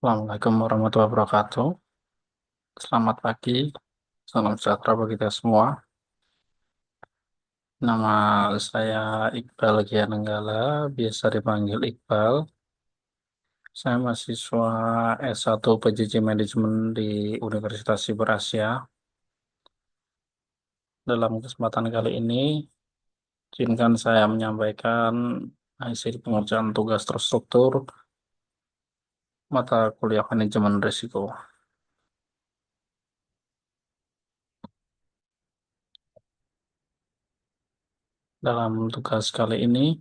Assalamualaikum warahmatullahi wabarakatuh. Selamat pagi, salam sejahtera bagi kita semua. Nama saya Iqbal Gianenggala, biasa dipanggil Iqbal. Saya mahasiswa S1 PJJ Manajemen di Universitas Siber Asia. Dalam kesempatan kali ini, izinkan saya menyampaikan hasil pengerjaan tugas terstruktur mata kuliah manajemen risiko. Dalam tugas kali ini,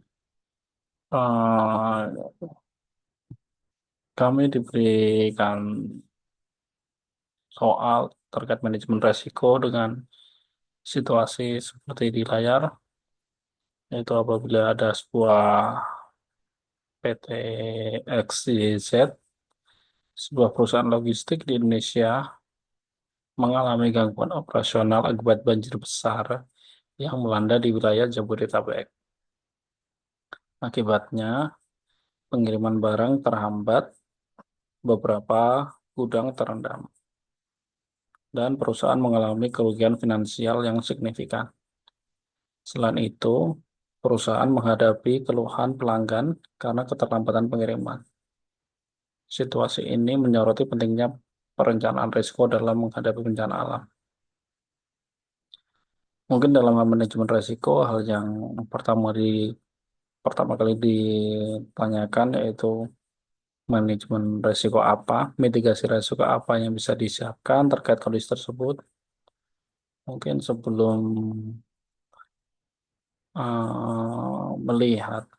eh, kami diberikan soal terkait manajemen resiko dengan situasi seperti di layar, yaitu apabila ada sebuah PT XYZ, sebuah perusahaan logistik di Indonesia, mengalami gangguan operasional akibat banjir besar yang melanda di wilayah Jabodetabek. Akibatnya, pengiriman barang terhambat, beberapa gudang terendam, dan perusahaan mengalami kerugian finansial yang signifikan. Selain itu, perusahaan menghadapi keluhan pelanggan karena keterlambatan pengiriman. Situasi ini menyoroti pentingnya perencanaan risiko dalam menghadapi bencana alam. Mungkin dalam hal manajemen risiko, hal yang pertama kali ditanyakan yaitu manajemen risiko apa, mitigasi risiko apa yang bisa disiapkan terkait kondisi tersebut. Mungkin sebelum melihat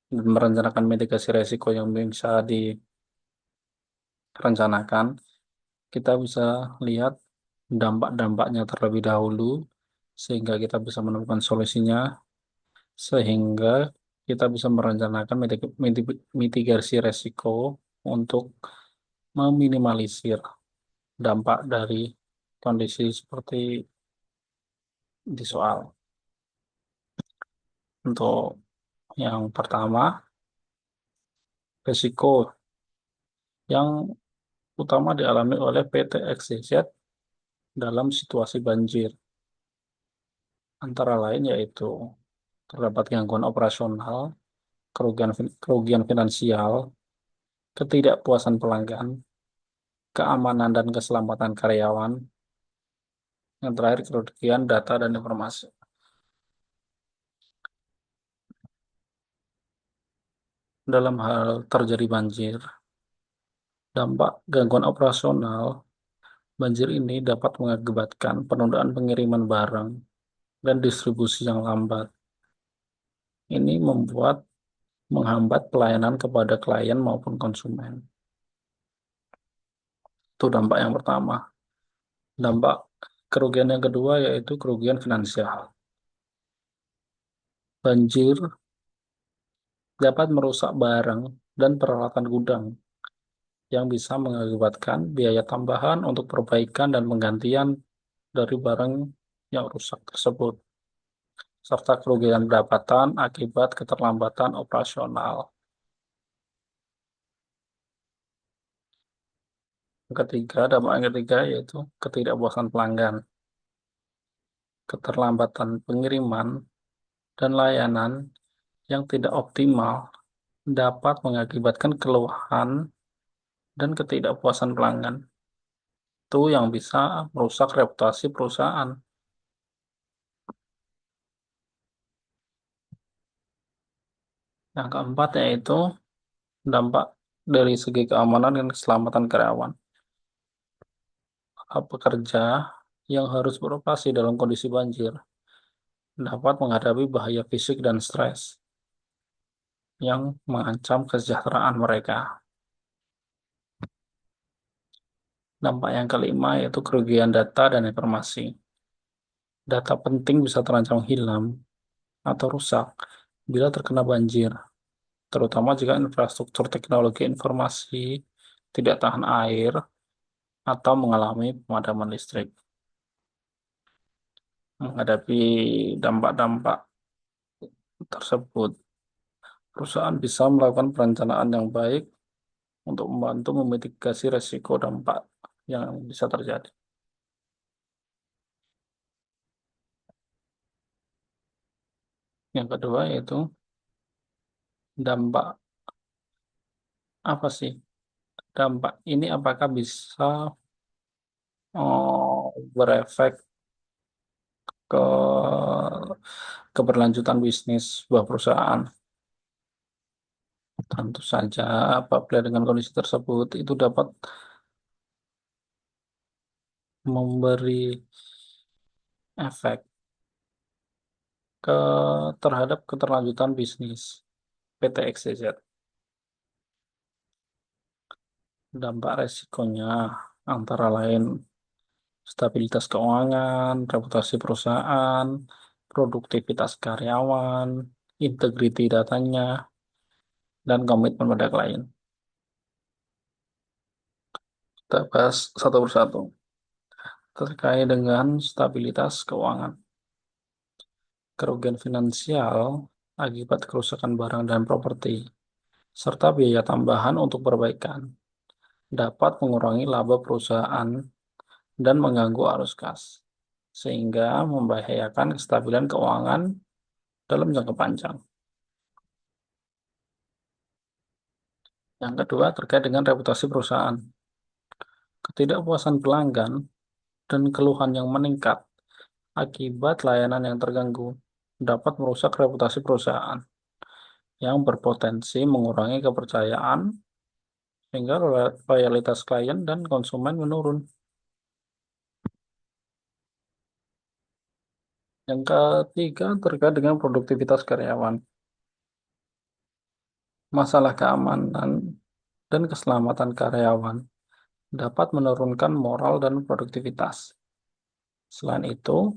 dan merencanakan mitigasi risiko yang bisa direncanakan, kita bisa lihat dampak-dampaknya terlebih dahulu sehingga kita bisa menemukan solusinya, sehingga kita bisa merencanakan mitigasi resiko untuk meminimalisir dampak dari kondisi seperti di soal. Untuk yang pertama, resiko yang utama dialami oleh PT XYZ dalam situasi banjir, antara lain yaitu terdapat gangguan operasional, kerugian finansial, ketidakpuasan pelanggan, keamanan dan keselamatan karyawan, yang terakhir kerugian data dan informasi. Dalam hal terjadi banjir, dampak gangguan operasional banjir ini dapat mengakibatkan penundaan pengiriman barang dan distribusi yang lambat. Ini menghambat pelayanan kepada klien maupun konsumen. Itu dampak yang pertama. Dampak kerugian yang kedua yaitu kerugian finansial. Banjir dapat merusak barang dan peralatan gudang yang bisa mengakibatkan biaya tambahan untuk perbaikan dan penggantian dari barang yang rusak tersebut, serta kerugian pendapatan akibat keterlambatan operasional. Dampak yang ketiga yaitu ketidakpuasan pelanggan. Keterlambatan pengiriman dan layanan yang tidak optimal dapat mengakibatkan keluhan dan ketidakpuasan pelanggan. Itu yang bisa merusak reputasi perusahaan. Yang keempat yaitu dampak dari segi keamanan dan keselamatan karyawan. Pekerja yang harus beroperasi dalam kondisi banjir dapat menghadapi bahaya fisik dan stres yang mengancam kesejahteraan mereka. Dampak yang kelima yaitu kerugian data dan informasi. Data penting bisa terancam hilang atau rusak bila terkena banjir, terutama jika infrastruktur teknologi informasi tidak tahan air atau mengalami pemadaman listrik. Menghadapi dampak-dampak tersebut, perusahaan bisa melakukan perencanaan yang baik untuk membantu memitigasi resiko dampak yang bisa terjadi. Yang kedua yaitu dampak apa sih? Dampak ini apakah bisa berefek ke keberlanjutan bisnis sebuah perusahaan? Tentu saja apabila dengan kondisi tersebut itu dapat memberi efek ke terhadap keterlanjutan bisnis PT XYZ. Dampak resikonya antara lain stabilitas keuangan, reputasi perusahaan, produktivitas karyawan, integriti datanya, dan komitmen pada klien. Kita bahas satu persatu. Terkait dengan stabilitas keuangan. Kerugian finansial akibat kerusakan barang dan properti, serta biaya tambahan untuk perbaikan, dapat mengurangi laba perusahaan dan mengganggu arus kas, sehingga membahayakan kestabilan keuangan dalam jangka panjang. Yang kedua, terkait dengan reputasi perusahaan. Ketidakpuasan pelanggan dan keluhan yang meningkat akibat layanan yang terganggu dapat merusak reputasi perusahaan yang berpotensi mengurangi kepercayaan sehingga loyalitas klien dan konsumen menurun. Yang ketiga, terkait dengan produktivitas karyawan. Masalah keamanan dan keselamatan karyawan dapat menurunkan moral dan produktivitas. Selain itu,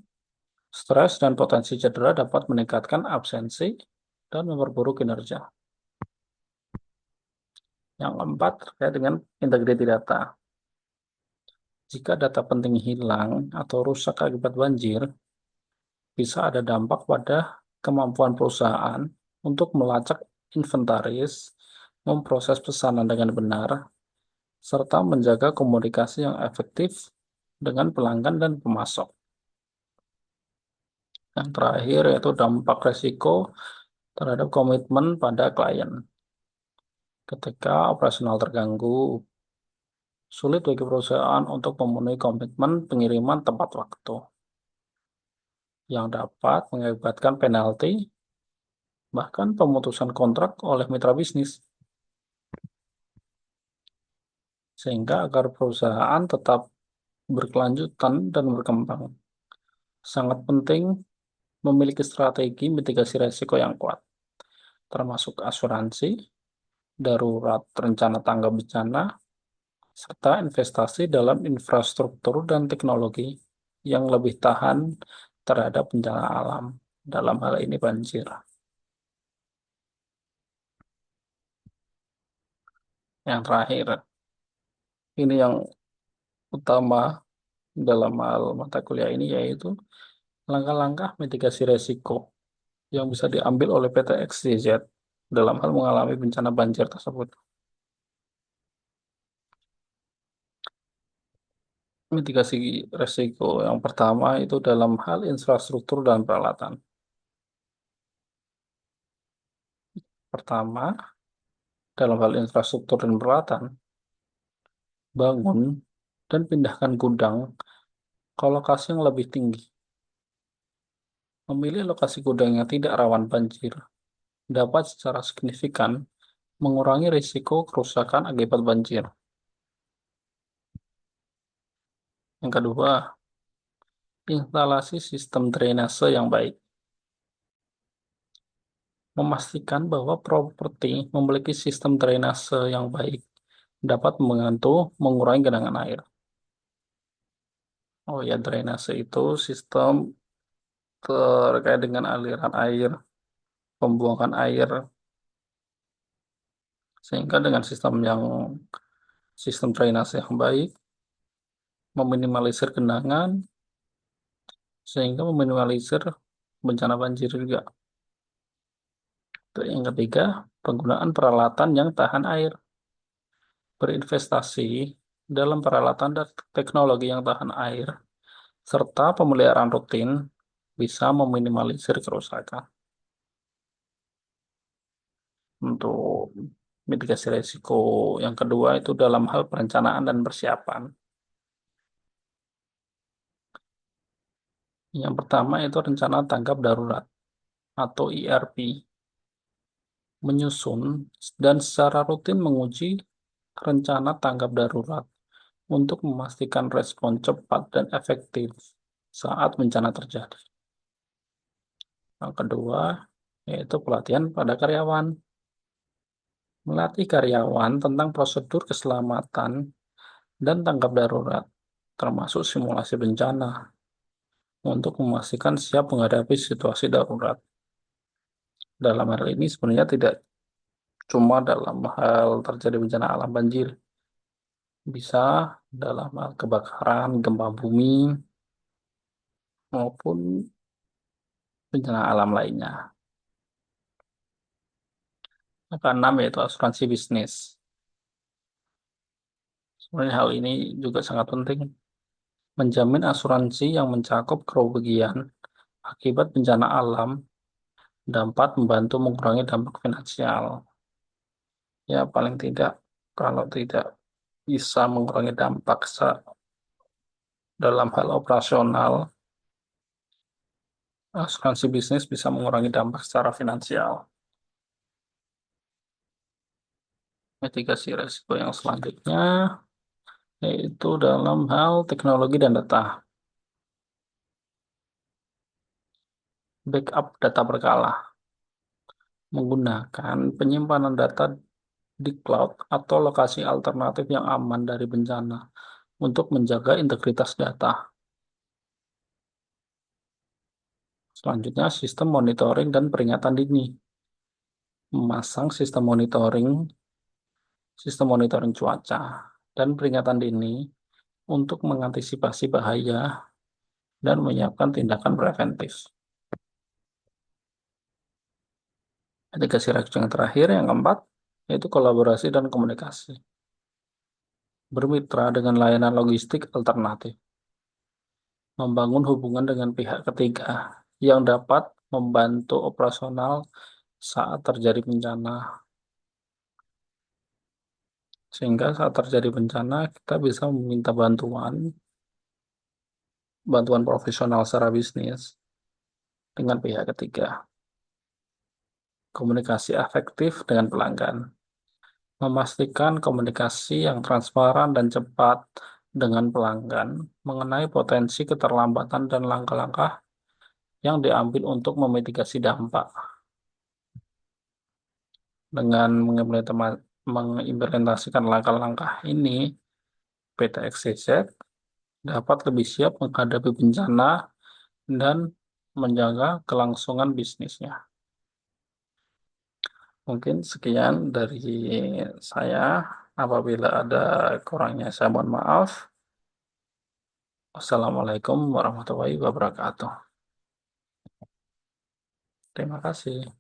stres dan potensi cedera dapat meningkatkan absensi dan memperburuk kinerja. Yang keempat, terkait dengan integriti data. Jika data penting hilang atau rusak akibat banjir, bisa ada dampak pada kemampuan perusahaan untuk melacak inventaris, memproses pesanan dengan benar, serta menjaga komunikasi yang efektif dengan pelanggan dan pemasok. Yang terakhir yaitu dampak resiko terhadap komitmen pada klien. Ketika operasional terganggu, sulit bagi perusahaan untuk memenuhi komitmen pengiriman tepat waktu, yang dapat mengakibatkan penalti, bahkan pemutusan kontrak oleh mitra bisnis. Sehingga agar perusahaan tetap berkelanjutan dan berkembang, sangat penting memiliki strategi mitigasi risiko yang kuat, termasuk asuransi, darurat rencana tanggap bencana, serta investasi dalam infrastruktur dan teknologi yang lebih tahan terhadap bencana alam, dalam hal ini banjir. Yang terakhir, ini yang utama dalam hal mata kuliah ini yaitu langkah-langkah mitigasi risiko yang bisa diambil oleh PT XYZ dalam hal mengalami bencana banjir tersebut. Mitigasi risiko yang pertama itu dalam hal infrastruktur dan peralatan. Pertama, dalam hal infrastruktur dan peralatan, bangun dan pindahkan gudang ke lokasi yang lebih tinggi. Memilih lokasi gudang yang tidak rawan banjir dapat secara signifikan mengurangi risiko kerusakan akibat banjir. Yang kedua, instalasi sistem drainase yang baik. Memastikan bahwa properti memiliki sistem drainase yang baik dapat membantu mengurangi genangan air. Oh ya, drainase itu sistem terkait dengan aliran air, pembuangan air, sehingga dengan sistem drainase yang baik, meminimalisir genangan, sehingga meminimalisir bencana banjir juga. Yang ketiga, penggunaan peralatan yang tahan air. berinvestasi dalam peralatan dan teknologi yang tahan air, serta pemeliharaan rutin bisa meminimalisir kerusakan. Untuk mitigasi risiko yang kedua itu dalam hal perencanaan dan persiapan. Yang pertama itu rencana tanggap darurat atau IRP, menyusun dan secara rutin menguji rencana tanggap darurat untuk memastikan respon cepat dan efektif saat bencana terjadi. Yang kedua, yaitu pelatihan pada karyawan. Melatih karyawan tentang prosedur keselamatan dan tanggap darurat, termasuk simulasi bencana, untuk memastikan siap menghadapi situasi darurat. Dalam hal ini sebenarnya tidak cuma dalam hal terjadi bencana alam banjir, bisa dalam hal kebakaran, gempa bumi, maupun bencana alam lainnya. Yang keenam yaitu asuransi bisnis. Sebenarnya hal ini juga sangat penting. Menjamin asuransi yang mencakup kerugian akibat bencana alam dapat membantu mengurangi dampak finansial. Ya, paling tidak, kalau tidak bisa mengurangi dampak dalam hal operasional, asuransi bisnis bisa mengurangi dampak secara finansial. Mitigasi risiko yang selanjutnya yaitu dalam hal teknologi dan data. Backup data berkala menggunakan penyimpanan data di cloud atau lokasi alternatif yang aman dari bencana untuk menjaga integritas data. Selanjutnya, sistem monitoring dan peringatan dini. Memasang sistem monitoring cuaca dan peringatan dini untuk mengantisipasi bahaya dan menyiapkan tindakan preventif. Mitigasi risiko yang terakhir, yang keempat, yaitu kolaborasi dan komunikasi. Bermitra dengan layanan logistik alternatif. Membangun hubungan dengan pihak ketiga yang dapat membantu operasional saat terjadi bencana. Sehingga saat terjadi bencana, kita bisa meminta bantuan profesional secara bisnis dengan pihak ketiga. Komunikasi efektif dengan pelanggan. Memastikan komunikasi yang transparan dan cepat dengan pelanggan mengenai potensi keterlambatan dan langkah-langkah yang diambil untuk memitigasi dampak. Dengan mengimplementasikan langkah-langkah ini, PT XYZ dapat lebih siap menghadapi bencana dan menjaga kelangsungan bisnisnya. Mungkin sekian dari saya. Apabila ada kurangnya, saya mohon maaf. Wassalamualaikum warahmatullahi wabarakatuh. Terima kasih.